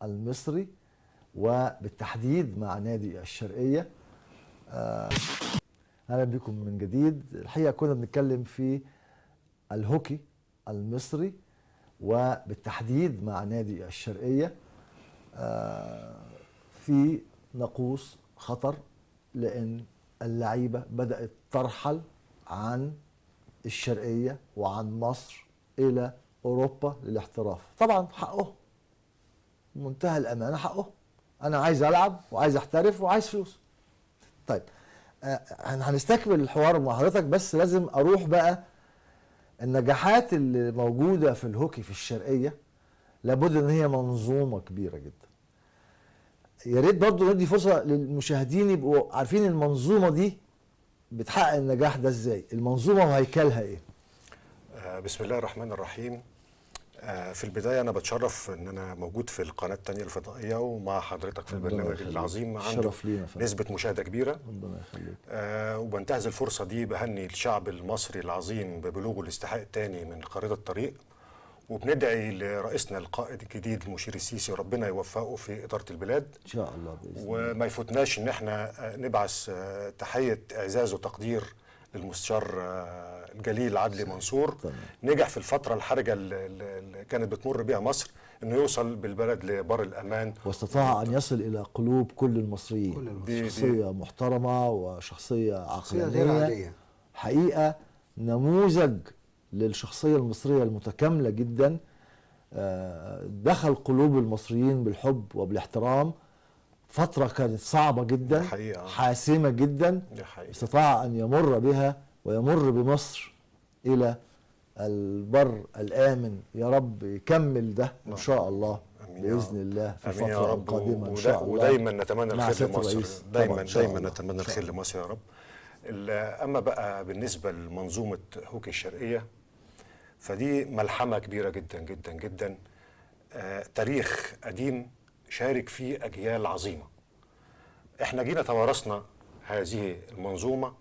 المصري وبالتحديد مع نادي الشرقية. أهلا بكم من جديد. الحقيقة كنا بنتكلم في الهوكي المصري وبالتحديد مع نادي الشرقية في نقوص خطر، لأن اللعيبة بدأت ترحل عن الشرقية وعن مصر إلى أوروبا للاحتراف. طبعا حقه، منتهى الأمانة حقه، أنا عايز ألعب وعايز أحترف وعايز فلوس. طيب هنستكمل الحوار مع حضرتك، بس لازم أروح بقى النجاحات اللي موجودة في الهوكي في الشرقية. لابد ان هي منظومة كبيرة جدا. يا ريت برضو ندي فرصة للمشاهدين يبقوا عارفين المنظومة دي بتحقق النجاح ده ازاي، المنظومة وهيكلها ايه. بسم الله الرحمن الرحيم. في البداية أنا بتشرف أن أنا موجود في القناة التانية الفضائية ومع حضرتك في البرنامج العظيم، عنده نسبة مشاهدة كبيرة. ربنا يخليك. وبنتهز الفرصة دي بهني الشعب المصري العظيم ببلوغه الاستحقاق الثاني من خريطة الطريق، وبندعي لرئيسنا القائد الجديد المشير السيسي ربنا يوفقه في إدارة البلاد إن شاء الله بإذن الله. وما يفوتناش إن احنا نبعث تحية إعزاز وتقدير للمستشار الجليل عدلي منصور. طبعا. نجح في الفترة الحرجة اللي كانت بتمر بها مصر انه يوصل بالبلد لبر الامان، واستطاع ان يصل الى قلوب كل المصريين. شخصية محترمة وشخصية عقلانية غير عادية، حقيقة نموذج للشخصية المصرية المتكاملة جدا. دخل قلوب المصريين بالحب وبالاحترام. فترة كانت صعبة جدا، حاسمة جدا، استطاع أن يمر بها ويمر بمصر إلى البر الآمن. يا رب يكمل ده إن شاء الله بإذن الله في الفترة القادمة إن شاء الله. ودايما نتمنى الخير لمصر، دايما نتمنى الخير لمصر يا رب. أما بقى بالنسبة لمنظومة هوكي الشرقية، فدي ملحمة كبيرة جدا جدا جدا. تاريخ قديم شارك فيه أجيال عظيمة. احنا جينا توارثنا هذه المنظومة،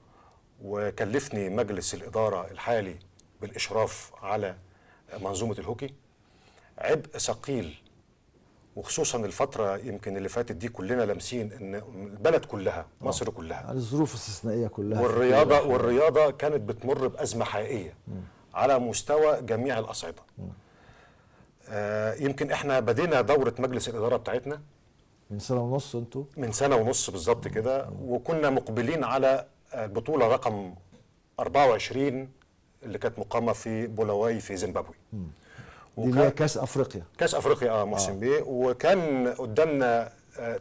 وكلفني مجلس الإدارة الحالي بالإشراف على منظومة الهوكي عبء ثقيل، وخصوصا الفترة يمكن اللي فاتت دي كلنا لامسين ان البلد كلها، مصر كلها، الظروف الاستثنائية كلها والرياضة كانت بتمر بأزمة حقيقية على مستوى جميع الأصعدة. يمكن احنا بدينا دورة مجلس الإدارة بتاعتنا من سنة ونص. انتوا من سنة ونص بالظبط كده، وكنا مقبلين على البطولة رقم 24 اللي كانت مقامة في بولاواي في زيمبابوي. دي اللي هي كاس افريقيا. كاس افريقيا محسن بيه. وكان قدامنا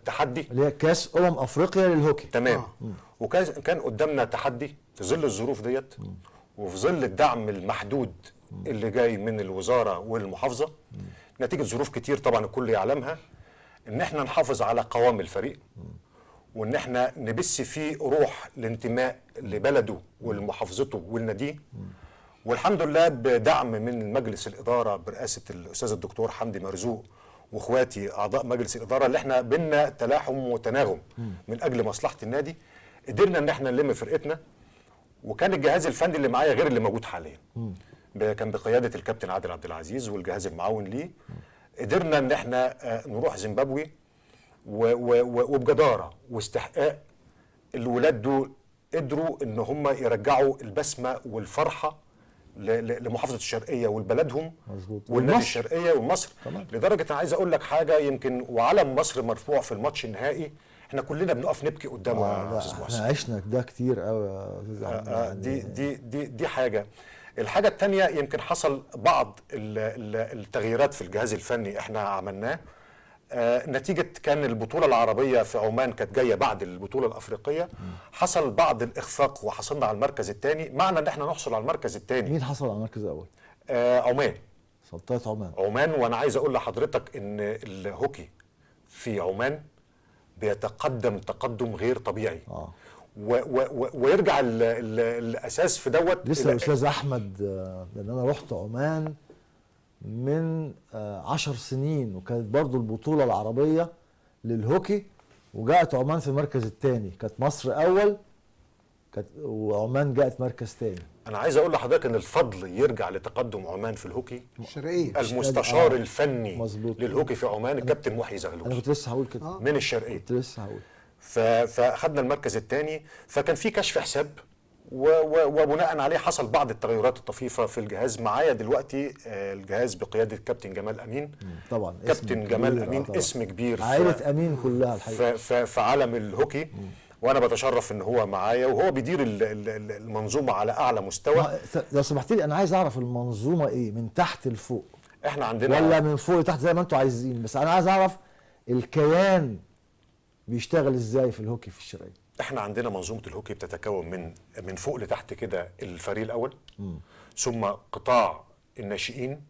تحدي اللي هي كاس افريقيا للهوكي. تمام. وكان قدامنا تحدي في ظل الظروف ديت، وفي ظل الدعم المحدود اللي جاي من الوزارة والمحافظة، نتيجة ظروف كتير طبعا الكل يعلمها، ان احنا نحافظ على قوام الفريق، وان احنا نبث فيه روح الانتماء لبلده ولمحافظته ولناديه. والحمد لله بدعم من مجلس الإدارة برئاسة الأستاذ الدكتور حمدي مرزوق واخواتي أعضاء مجلس الإدارة، اللي احنا بينا تلاحم وتناغم من أجل مصلحة النادي، قدرنا ان احنا نلم فرقتنا. وكان الجهاز الفني اللي معايا غير اللي موجود حاليا، كان بقيادة الكابتن عادل عبد العزيز والجهاز المعاون ليه. قدرنا ان احنا نروح زيمبابوي وبجدارة واستحقاق. الولاد دول قدروا ان هم يرجعوا البسمة والفرحة لمحافظة الشرقية ولبلدهم والنادي الشرقية ومصر. لدرجة انا عايز اقول لك حاجة، يمكن وعلم مصر مرفوع في الماتش النهائي، احنا كلنا بنقف نبكي قدامه يا استاذ محسن. احنا عشنا ده كتير قوي يا استاذ. دي حاجة. الحاجة التانية، يمكن حصل بعض التغييرات في الجهاز الفني احنا عملناه نتيجة كان البطولة العربية في عمان كانت جاية بعد البطولة الأفريقية. حصل بعض الإخفاق وحصلنا على المركز الثاني. معنى ان احنا نحصل على المركز الثاني. مين حصل على المركز الأول؟ عمان، سلطنة عمان. وانا عايز اقول لحضرتك ان الهوكي في عمان بيتقدم تقدم غير طبيعي. ويرجع الاساس في دوت لسه الاستاذ احمد، لان انا رحت عمان من 10 سنين، وكانت برضو البطولة العربية للهوكي، وجاءت عمان في المركز الثاني. كانت مصر أول، وعمان جاءت مركز ثاني. انا عايز اقول لحضرتك ان الفضل يرجع لتقدم عمان في الهوكي. الشرقيه المستشار الفني مظبوط. للهوكي في عمان الكابتن محيي انا زغلول كنت لسه هقول كده. من الشرقيه. كنت لسه هقول. فاخذنا المركز الثاني، فكان في كشف حساب وبناء عليه حصل بعض التغيرات الطفيفه في الجهاز. معايا دلوقتي الجهاز بقياده كابتن جمال امين. طبعا كابتن جمال امين اسم كبير عائله امين كلها الحقيقه في عالم الهوكي، وانا بتشرف ان هو معايا وهو بيدير المنظومه على اعلى مستوى. لو سمحت لي انا عايز اعرف المنظومه ايه من تحت لفوق احنا عندنا ولا من فوق لتحت زي ما انتوا عايزين، بس انا عايز اعرف الكيان بيشتغل ازاي في الهوكي في الشرقيه. احنا عندنا منظومه الهوكي بتتكون من فوق لتحت كده الفريق الاول، ثم قطاع الناشئين،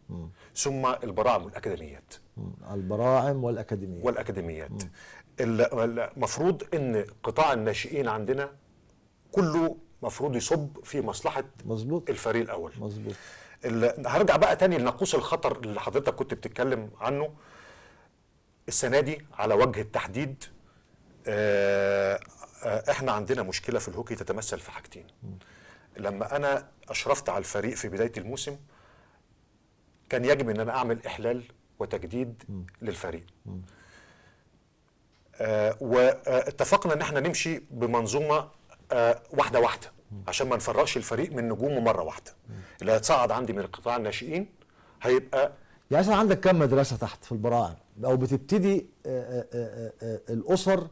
ثم البراعم والاكاديميات. البراعم والاكاديميات. المفروض ان قطاع الناشئين عندنا كله مفروض يصب في مصلحه مظبوط الفريق الاول. مظبوط. هرجع بقى تاني لناقوس الخطر اللي حضرتك كنت بتتكلم عنه. السنه دي على وجه التحديد احنا عندنا مشكله في الهوكي تتمثل في حاجتين. لما انا اشرفت على الفريق في بدايه الموسم كان يجب ان انا اعمل احلال وتجديد للفريق. واتفقنا ان احنا نمشي بمنظومه واحده واحده عشان ما نفرقش الفريق من نجومه مره واحده. اللي هيتصعد عندي من قطاع الناشئين هيبقى يعني مثلا عندك كم مدرسه تحت في البراعم، او بتبتدي الاسر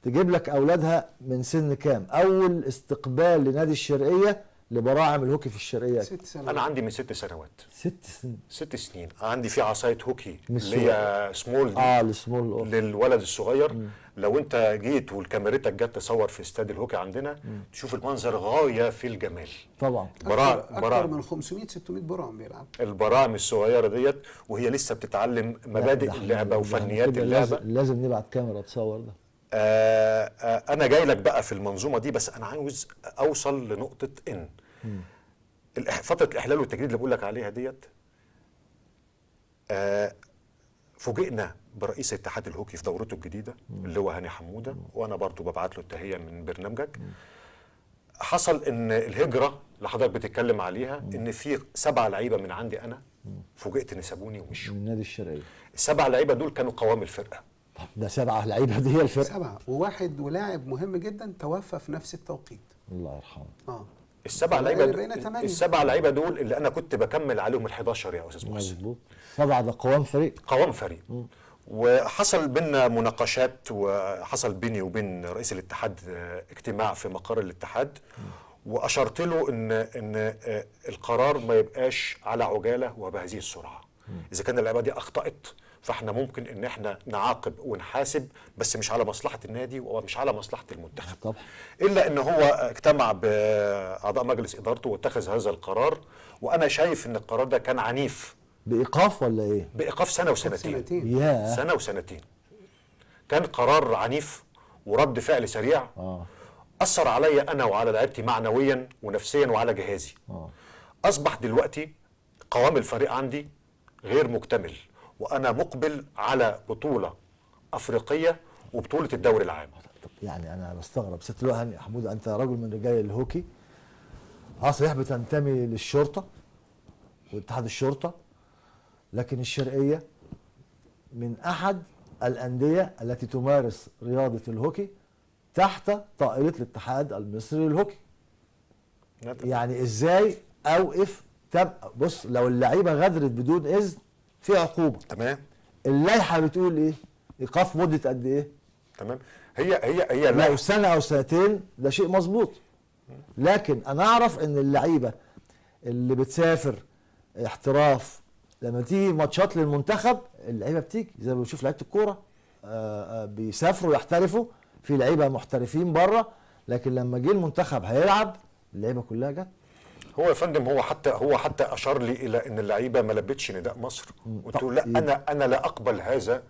تجيب لك اولادها من سن كام؟ اول استقبال لنادي الشرقيه لبراعم الهوكي في الشرقيه 6 سنوات. انا عندي من 6 سنوات. 6 سنين. 6 سنين عندي في عصايه هوكي مش اللي هي سمول دي السمول للولد الصغير. لو انت جيت والكاميرتك جت تصور في استاد الهوكي عندنا تشوف المنظر غايه في الجمال. طبعا اكتر من 500 600 براعم بيلعب. البراعم الصغيره ديت وهي لسه بتتعلم مبادئ اللعبه وفنيات اللعبه. لازم نبعت كاميرا تصور ده. انا جاي لك بقى في المنظومه دي، بس انا عاوز اوصل لنقطه ان فتره الاحلال والتجديد اللي بقول لك عليها ديت فوجئنا برئيس اتحاد الهوكي في دورته الجديده اللي هو هاني حموده، وانا برضو ببعت له التحيه من برنامجك. حصل ان الهجره اللي حضرتك بتتكلم عليها ان في 7 لعيبه من عندي انا فوجئت ان سابوني ومشوا من نادي الشرقيه. ال7 لعيبه دول كانوا قوام الفرقه. ده 7 لعيبه دي هي الفرقه. 7 وواحد ولاعب مهم جدا توفى في نفس التوقيت. الله يرحمه. ال7 لعيبه دول اللي انا كنت بكمل عليهم ال11 يا استاذ محسن. مظبوط. 7 ده قوام فريق. وحصل بينا مناقشات، وحصل بيني وبين رئيس الاتحاد اجتماع في مقر الاتحاد، واشرت له ان القرار ما يبقاش على عجاله وبهذه السرعه. اذا كان اللعيبه دي اخطات فاحنا ممكن ان احنا نعاقب ونحاسب، بس مش على مصلحه النادي ومش على مصلحه المنتخب. طبعا. الا ان هو اجتمع باعضاء مجلس ادارته واتخذ هذا القرار، وانا شايف ان القرار ده كان عنيف. بايقاف ولا ايه؟ بايقاف سنه وسنتين. ياه. سنه وسنتين. كان قرار عنيف ورد فعل سريع. اثر عليا انا وعلى لعيبتي معنويا ونفسيا وعلى جهازي. اصبح دلوقتي قوام الفريق عندي غير مكتمل، وانا مقبل على بطوله افريقيه وبطوله الدوري العام. يعني انا بستغرب ست اللواء هاني حموده، انت رجل من رجال الهوكي صحيح بتنتمي للشرطه واتحاد الشرطه، لكن الشرقيه من احد الانديه التي تمارس رياضه الهوكي تحت طائله الاتحاد المصري للهوكي. يعني ازاي اوقف؟ بص، لو اللعيبه غدرت بدون اذن في عقوبه. تمام. اللائحه بتقول ايه؟ ايقاف مده قد ايه؟ تمام. هي لو سنه او سنتين ده شيء مظبوط، لكن انا اعرف ان اللعيبه اللي بتسافر احتراف لما تيجي ماتشات للمنتخب اللعيبه بتيجي زي ما بنشوف لعيبه الكوره بيسافروا يحترفوا، في لعيبه محترفين بره، لكن لما جه المنتخب هيلعب اللعيبه كلها جت. هو يا فندم هو حتى اشار لي الى ان اللعيبه ما لبتش نداء مصر. قلت له لا، انا لا اقبل هذا.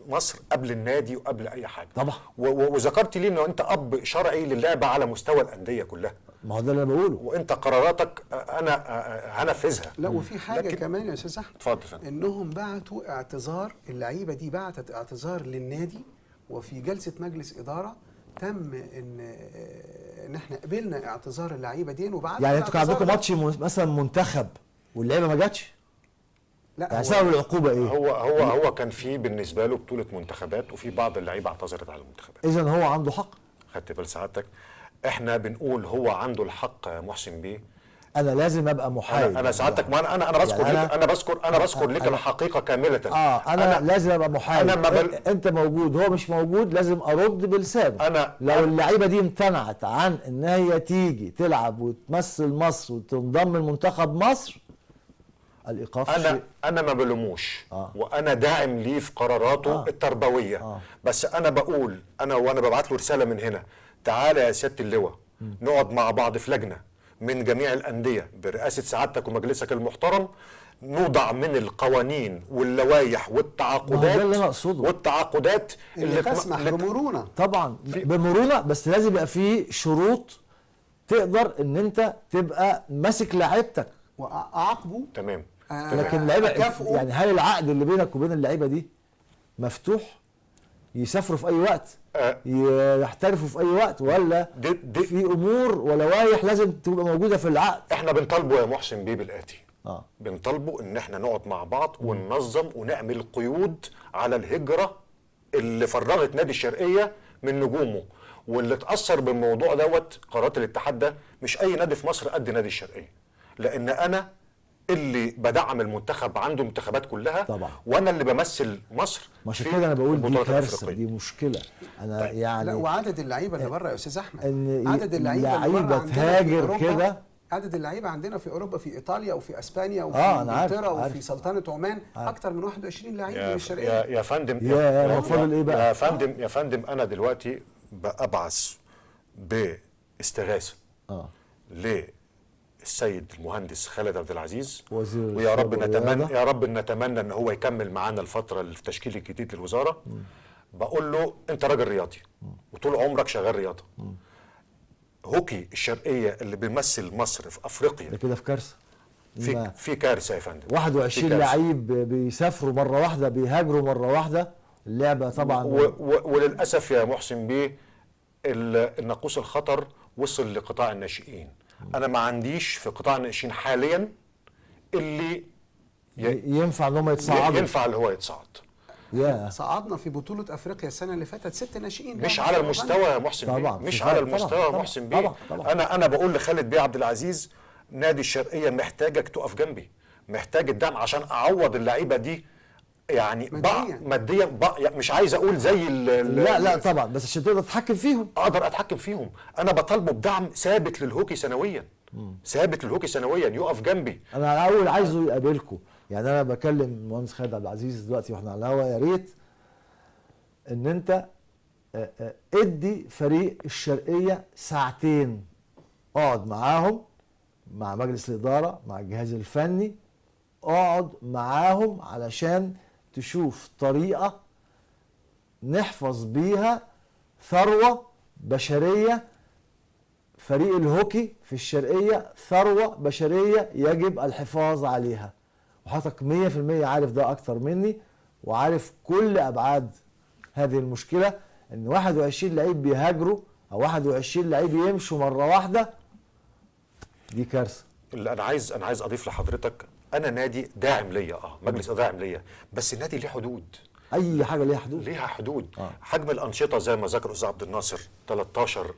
مصر قبل النادي وقبل اي حاجه طبعا. وذكرت لي انه انت اب شرعي للعبه على مستوى الانديه كلها. ما هو ده اللي انا بقوله، وانت قراراتك انا هنفذها. لا، وفي حاجه كمان يا استاذ احمد. اتفضل. انهم بعتوا اعتذار، اللعيبه دي بعتت اعتذار للنادي، وفي جلسه مجلس اداره تم ان احنا قبلنا اعتذار اللعيبه دي وبعد يعني انتوا كان عندكم ماتش مثلا منتخب واللعيبه ما جاتش؟ لا يعني سبب العقوبه ايه؟ هو كان في بالنسبه له بطوله منتخبات، وفي بعض اللعيبه اعتذرت على المنتخبات. اذا هو عنده حق. خدت بال سعادتك؟ احنا بنقول هو عنده الحق يا محسن بيه. انا لازم ابقى محايد. انا سعادتك، ما انا بذكر يعني لك، انا بذكر لك الحقيقه كامله. انا لازم ابقى محايد. أنا انت موجود هو مش موجود، لازم ارد بلسانه. لو اللعيبه دي امتنعت عن ان هي تيجي تلعب وتمثل مصر وتنضم لمنتخب مصر، الايقاف انا ما بلوموش، وانا داعم ليه في قراراته التربويه. بس انا بقول، وانا ببعت له رساله من هنا، تعالى يا سياده اللواء نقعد مع بعض في لجنه من جميع الانديه برئاسه سعادتك ومجلسك المحترم، نوضع من القوانين واللوائح والتعاقدات اللي تسمح بمرونه. طبعا بمرونه، بس لازم يبقى في شروط تقدر ان انت تبقى ماسك لعيبتك واعاقبه. تمام. لكن اللعيبه يعني هل العقد اللي بينك وبين اللعيبه دي مفتوح؟ يسافروا في اي وقت، يحترفوا في اي وقت، ولا في امور ولوائح لازم تبقى موجوده في العقد؟ احنا بنطالبه يا محسن بيه بالاتي. بنطالبه ان احنا نقعد مع بعض وننظم ونعمل قيود على الهجره اللي فرغت نادي الشرقيه من نجومه، واللي اتاثر بالموضوع دوت قرارات الاتحاد ده. مش اي نادي في مصر قد نادي الشرقيه، لان انا اللي بدعم المنتخب عنده منتخبات كلها طبعا، وانا اللي بمثل مصر. عشان كده انا بقول دي كارثه، دي مشكله. انا طيب. يعني لا، وعدد اللعيبه اللي بره يا استاذ احمد، ان عدد اللعيبه اللي بره تهاجر كده، عدد اللعيبه عندنا في اوروبا، في ايطاليا وفي اسبانيا وفي انجلترا وفي سلطنه عمان اكتر من 21 لعيب من الشرقيه. يا فندم، فاضل ايه بقى؟ يا فندم انا دلوقتي ببعث باستغاثه للسيد المهندس خالد عبد العزيز، ويا رب نتمنى ان هو يكمل معانا الفتره اللي في التشكيل الجديد للوزاره. بقول له انت راجل رياضي وطول عمرك شغال رياضه. هوكي الشرقيه اللي بيمثل مصر في افريقيا ده كده في كارثه. في كارثه يا فندم. 21 لعيب بيسافروا مره واحده، بيهاجروا مره واحده، اللعبه طبعا. وللاسف يا محسن بيه الناقوس الخطر وصل لقطاع الناشئين. انا ما عنديش في قطاع الناشئين حاليا اللي ينفع ان هم يتصعدوا، ينفع اللي هو يتصعد. صعدنا في بطولة افريقيا السنة اللي فاتت 6 ناشئين، مش على المستوى يا محسن بيه، مش على المستوى يا محسن بيه. انا بقول لخالد بيه عبد العزيز، نادي الشرقية محتاجك تقف جنبي، محتاج الدعم عشان اعوض اللعيبة دي يعني ماديا. مش عايز اقول زي لا طبعا، بس عشان تقدر تتحكم فيهم. اقدر اتحكم فيهم. انا بطالبه بدعم ثابت للهوكي سنويا، ثابت للهوكي سنويا، يقف جنبي. انا اول عايزه يقابلكم. يعني انا بكلم المهندس خالد عبد العزيز دلوقتي واحنا على الهوا، يا ريت ان انت ادي فريق الشرقيه ساعتين، اقعد معاهم، مع مجلس الاداره، مع الجهاز الفني، اقعد معاهم علشان تشوف طريقه نحفظ بيها ثروه بشريه. فريق الهوكي في الشرقيه ثروه بشريه يجب الحفاظ عليها، وحضرتك 100% عارف ده اكتر مني، وعارف كل ابعاد هذه المشكله، ان 21 لعيب بيهاجروا او 21 لعيب يمشوا مره واحده، دي كارثه. اللي انا عايز اضيف لحضرتك، انا نادي داعم ليا، مجلس داعم ليا، بس النادي ليه حدود. اي حاجه ليها حدود، ليها حدود. حجم الانشطه زي ما ذكر استاذ عبد الناصر 13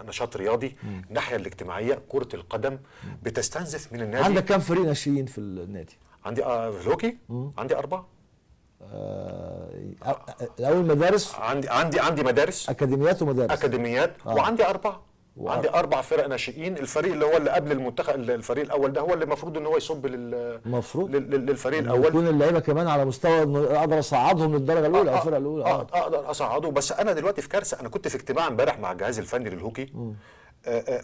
نشاط رياضي. الناحيه الاجتماعيه كره القدم بتستنزف من النادي. عندك كام فريق ناشئين في النادي؟ عندي في الهوكي عندي 4. الاول مدارس، عندي مدارس، اكاديميات ومدارس، وعندي 4. عندي 4 فرق ناشئين. الفريق اللي هو اللي قبل المنتخب، الفريق الاول ده هو اللي المفروض ان هو يصب للفريق الاول، يكون اللعيبه كمان على مستوى انه اقدر اصعدهم للدرجه الاولى او الفرقه الاولى. اقدر اصعده. بس انا دلوقتي في كارثه. انا كنت في اجتماع امبارح مع الجهاز الفني للهوكي،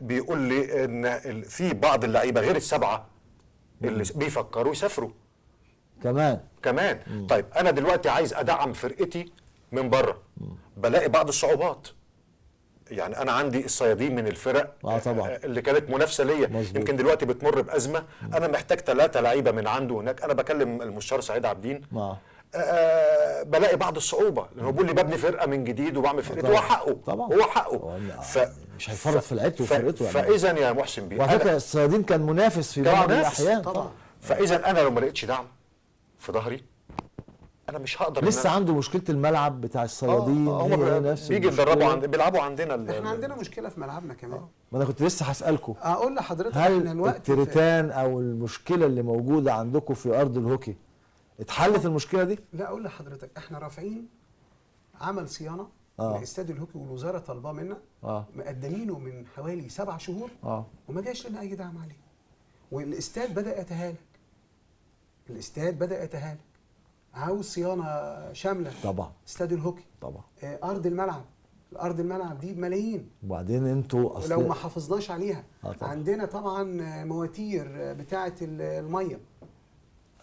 بيقول لي ان في بعض اللعيبه غير ال7 اللي بيفكروا يسافروا كمان. طيب انا دلوقتي عايز ادعم فرقتي من بره، بلاقي بعض الصعوبات. يعني انا عندي الصيادين من الفرق طبعا اللي كانت منافسه ليا، يمكن دلوقتي بتمر بازمه. انا محتاج 3 لعيبه من عنده هناك. انا بكلم المستشار سعيد عابدين، بلاقي بعض الصعوبه، لانه بيقول لي ببني فرقه من جديد وبعمل فرقتي، هو حقه طبعا هو حقه. مش هيفرط في لعيبته وفرقته. فاذا يا محسن بيه، وعلى فكره الصيادين كان منافس في بعض الاحيان طبعا. فاذا انا لو ما لقيتش دعم في ظهري انا مش هقدر. لسه عنده مشكله الملعب بتاع الصيادين. هم نفس بيجي يتدربوا بيلعبوا عندنا. احنا عندنا مشكله في ملعبنا كمان. ما انا كنت لسه هسالكم، اقول لحضرتك هل احنا الوقت التريتان او المشكله اللي موجوده عندكم في ارض الهوكي اتحلت المشكله دي؟ لا، اقول لحضرتك احنا رافعين عمل صيانه لاستاد الهوكي، والوزاره طالباه منا، مقدمينه من حوالي 7 شهور وما جاش لنا اي دعم عليه. والاستاد بدا يتهالك، الاستاد بدا يتهالك، عاوز صيانه شامله. طبعا استاد الهوكي طبعا. ارض الملعب دي بملايين، وبعدين انتوا ولو ما حافظناش عليها عندنا طبعا مواتير بتاعه الميه،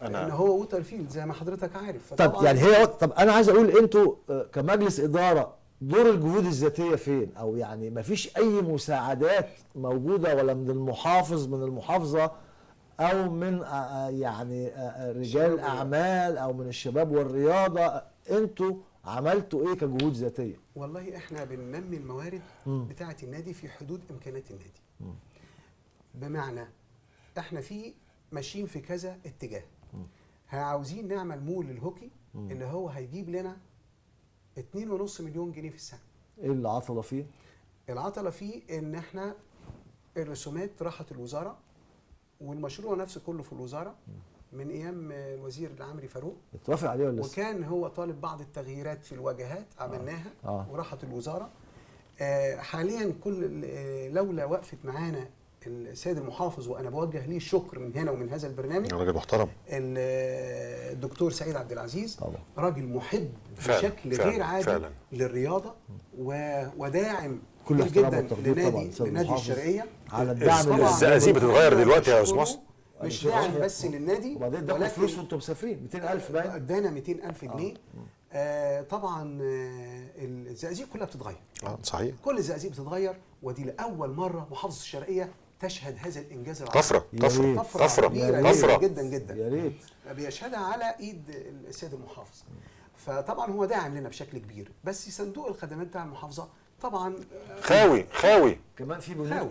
لان هو ووتر فيلد زي ما حضرتك عارف. طب يعني طب انا عايز اقول انتوا كمجلس اداره دور الجهود الذاتيه فين؟ او يعني ما فيش اي مساعدات موجوده ولا من المحافظ من المحافظه او من يعني رجال اعمال او من الشباب والرياضه؟ انتوا عملتوا ايه كجهود ذاتيه؟ والله احنا بننمي الموارد بتاعه النادي في حدود امكانيات النادي. بمعنى احنا ماشيين في كذا اتجاه. عاوزين نعمل مول للهوكي اللي هو هيجيب لنا 2.5 مليون جنيه في السنه. ايه اللي عطله فيه؟ العطله فيه ان احنا الرسومات راحت الوزاره، والمشروع نفسه كله في الوزاره من ايام الوزير العمري فاروق. اتوافق عليه ولا لسه؟ وكان هو طالب بعض التغييرات في الواجهات عملناها وراحت الوزاره. حاليا لولا وقفت معانا السيد المحافظ، وانا بوجه ليه الشكر من هنا ومن هذا البرنامج، راجل محترم، الدكتور سعيد عبد العزيز، راجل محب بشكل غير عادي للرياضه وداعم كبير جدا لنادي الشرقيه. على الدعم الزقازيق بتتغير دلوقتي يا استاذ مصر، مش داعم بس للنادي، وبعدين دخلوا فلوس وانتم مسافرين 200,000 باين، ادانا 200,000 جنيه. طبعا الزقازيق كلها بتتغير. صحيح، كل الزقازيق بتتغير، ودي لاول مره محافظه الشرقيه تشهد هذا الانجاز العظيم. طفره كبيره جدا جدا، يا ريت بيشهدها على ايد السيد المحافظ. فطبعا هو داعم لنا بشكل كبير، بس صندوق الخدمات بتاع المحافظه طبعا خاوي كمان في بنود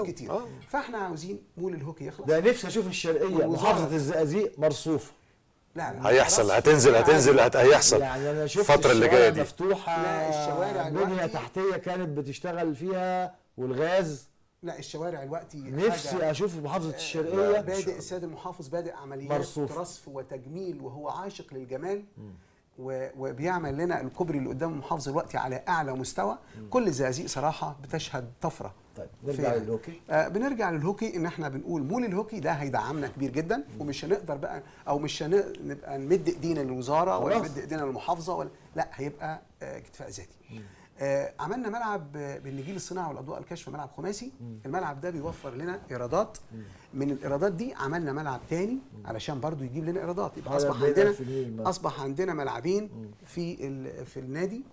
كتير. فاحنا عاوزين مول الهوكي يخلص. ده نفسي اشوف الشرقيه محافظه الزقازيق مرصوفه. لا هيحصل، هيحصل يعني انا شفت الفتره اللي جايه دي مفتوحه. لا، الشوارع بنيه تحتيه كانت بتشتغل فيها والغاز. لا، الشوارع دلوقتي نفسي اشوف محافظه الشرقيه. بادئ السيد المحافظ عمليات رصف وتجميل، وهو عاشق للجمال، وبيعمل لنا الكوبري اللي قدام المحافظه دلوقتي على اعلى مستوى. كل الزقازيق صراحه بتشهد طفره. طيب نرجع للهوكي. بنرجع للهوكي، ان احنا بنقول مول الهوكي ده هيدعمنا كبير جدا، ومش هنقدر بقى او مش هنبقى نمد ايدينا للوزاره ولا نمد ايدينا للمحافظه ولا لا، هيبقى اكتفاء ذاتي. عملنا ملعب بالنجيل الصناعي والاضواء الكشف، ملعب خماسي. الملعب ده بيوفر لنا ايرادات، من الايرادات دي عملنا ملعب تاني علشان برضو يجيب لنا ايرادات، يبقى اصبح عندنا ملعبين في النادي.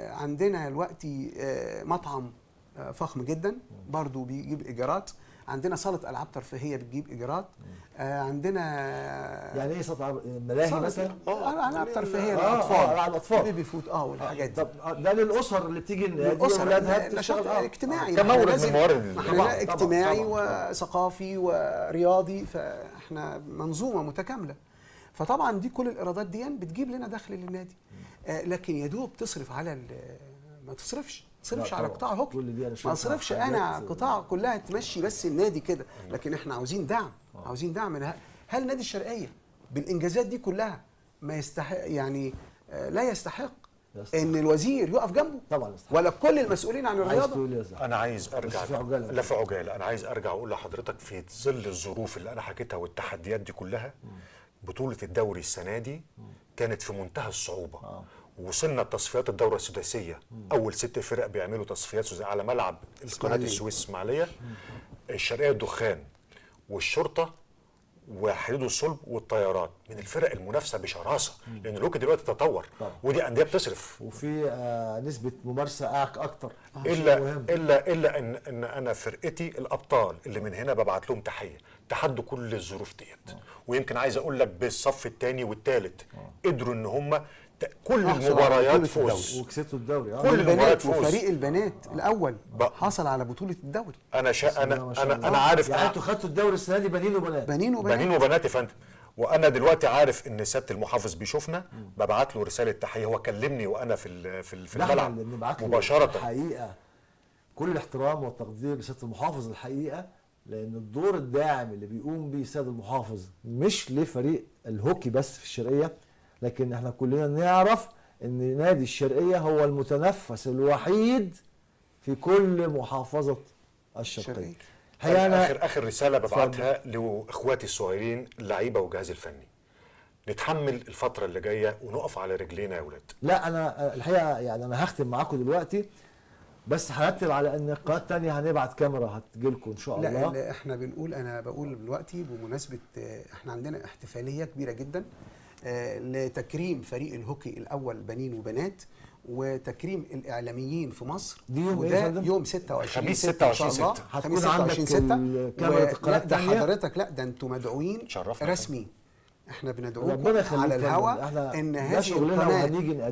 عندنا دلوقتي مطعم فخم جدا برضو بيجيب ايجارات. عندنا صاله العاب ترفيهيه بتجيب ايجارات. عندنا يعني ايه صاله ملاهي مثلا؟ العاب ترفيهيه للاطفال بيبي فوت والحاجات دي. طب ده للاسر اللي بتيجي اولادها نشاط اجتماعي كمورد من موارد اجتماعي وثقافي ورياضي، فاحنا منظومه متكامله. فطبعا دي كل الايرادات دي بتجيب لنا دخل للنادي. لكن يا دوب تصرف على ما تصرفش على قطاع هوكي، ما اصرفش انا قطاع كلها تمشي بس النادي كده. لكن احنا عاوزين دعم. هل نادي الشرقيه بالانجازات دي كلها ما يستحق؟ يعني لا يستحق ان الوزير يقف جنبه طبعا، ولا كل المسؤولين عن الرياضه. انا عايز ارجع في عجاله، انا عايز ارجع اقول لحضرتك في ظل الظروف اللي انا حكيتها والتحديات دي كلها، بطوله الدوري السنه دي كانت في منتهى الصعوبه. وصلنا تصفيات الدوره السداسيه، اول 6 فرق بيعملوا تصفيات على ملعب قناه السويس اسماعيليه. الشرقيه الدخان والشرطه وحديد الصلب والطيارات من الفرق المنافسه بشراسه، لان الهوكي دلوقتي تطور طبعا. ودي انديه بتصرف. وفي نسبه ممارسه اكتر. الا الا ان انا فرقتي الابطال اللي من هنا ببعت لهم تحيه، تحدوا كل الظروف ديت. ويمكن عايز اقول لك بالصف الثاني والثالث قدروا ان هم كل المباريات فوز وكسبتوا الدوري. كل المباريات البنات فوز. وفريق البنات الاول حصل على بطوله الدوري. انا عارف يعني انتوا خدتوا الدوري السنه دي بنين وبنات. بنين وبنات يا فندم. وانا دلوقتي عارف ان سياده المحافظ بيشوفنا، ببعت له رساله تحيه. هو كلمني وانا في الملعب مباشره. الحقيقه كل الاحترام والتقدير لسياده المحافظ الحقيقه، لان الدور الداعم اللي بيقوم بيه سياده المحافظ مش لفريق الهوكي بس في الشرقيه، لكن احنا كلنا نعرف ان نادي الشرقيه هو المتنفس الوحيد في كل محافظه الشرقيه. اخر رساله ببعتها لاخواتي الصغيرين اللعيبه والجهاز الفني، نتحمل الفتره اللي جايه ونقف على رجلينا يا اولاد. لا انا الحقيقه يعني انا هختم معاكم دلوقتي، بس هرتب على ان قناه تانية هنبعت كاميرا هتجيلكم ان شاء الله. لا احنا انا بقول دلوقتي بمناسبه احنا عندنا احتفاليه كبيره جدا لتكريم فريق الهوكي الاول بنين وبنات، وتكريم الاعلاميين في مصر. دي يوم وده ايه؟ يوم 26 خميس 6 ان شاء 26 الله. هتكون عندك كاميرا القناه ده الثانيه. حضرتك لا ده انتوا مدعوين رسمي. احنا بندعوكم على الهواء ان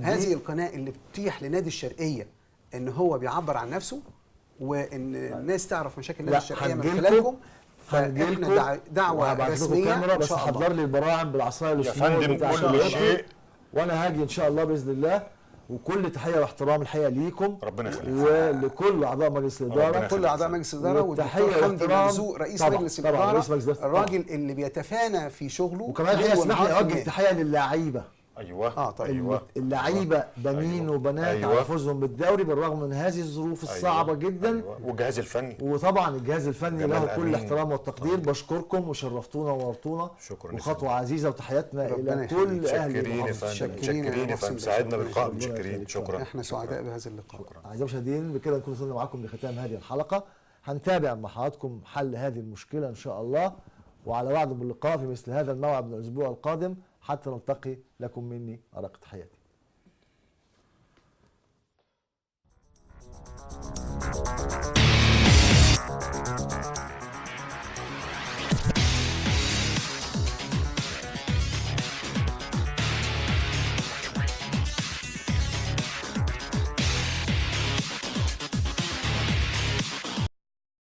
هذه القناه اللي بتتيح لنادي الشرقيه ان هو بيعبر عن نفسه، وان الناس تعرف مشاكل نادي الشرقيه من خلالكم. فاحنا دعوه رسميه بس حضر لي البراعم بالعصايه يا فندم كل شيء، وانا هاجي ان شاء الله باذن الله. وكل تحيه واحترام الحقيقه ليكم، ربنا يخليك، ولكل اعضاء مجلس الاداره، كل اعضاء مجلس الاداره، والدكتور حمدي مرزوق رئيس مجلس الاداره، الراجل اللي بيتفانى في شغله. وكمان الحقيقه اسمح لي اوجه تحيه للاعيبه. ايوه طيب. اللعيبه بنين وبنات على فوزهم بالدوري بالرغم من هذه الظروف الصعبه جدا. والجهاز الفني، وطبعا الجهاز الفني له كل الاحترام والتقدير. بشكركم وشرفتونا ونورتونا، وخطوه عزيزه، وتحياتنا الى كل اهل المحافظه. متشكرين يا فندم، سعدنا باللقاء. متشكرين، شكرا. احنا سعداء بهذا اللقاء. اعزائي المشاهدين، بكده نكون وصلنا معاكم لختام هذه الحلقه. هنتابع مع حضراتكم حل هذه المشكله ان شاء الله، وعلى وعد باللقاء في مثل هذا الموعد من الاسبوع القادم. حتى نلتقي، لكم مني أرق تحياتي.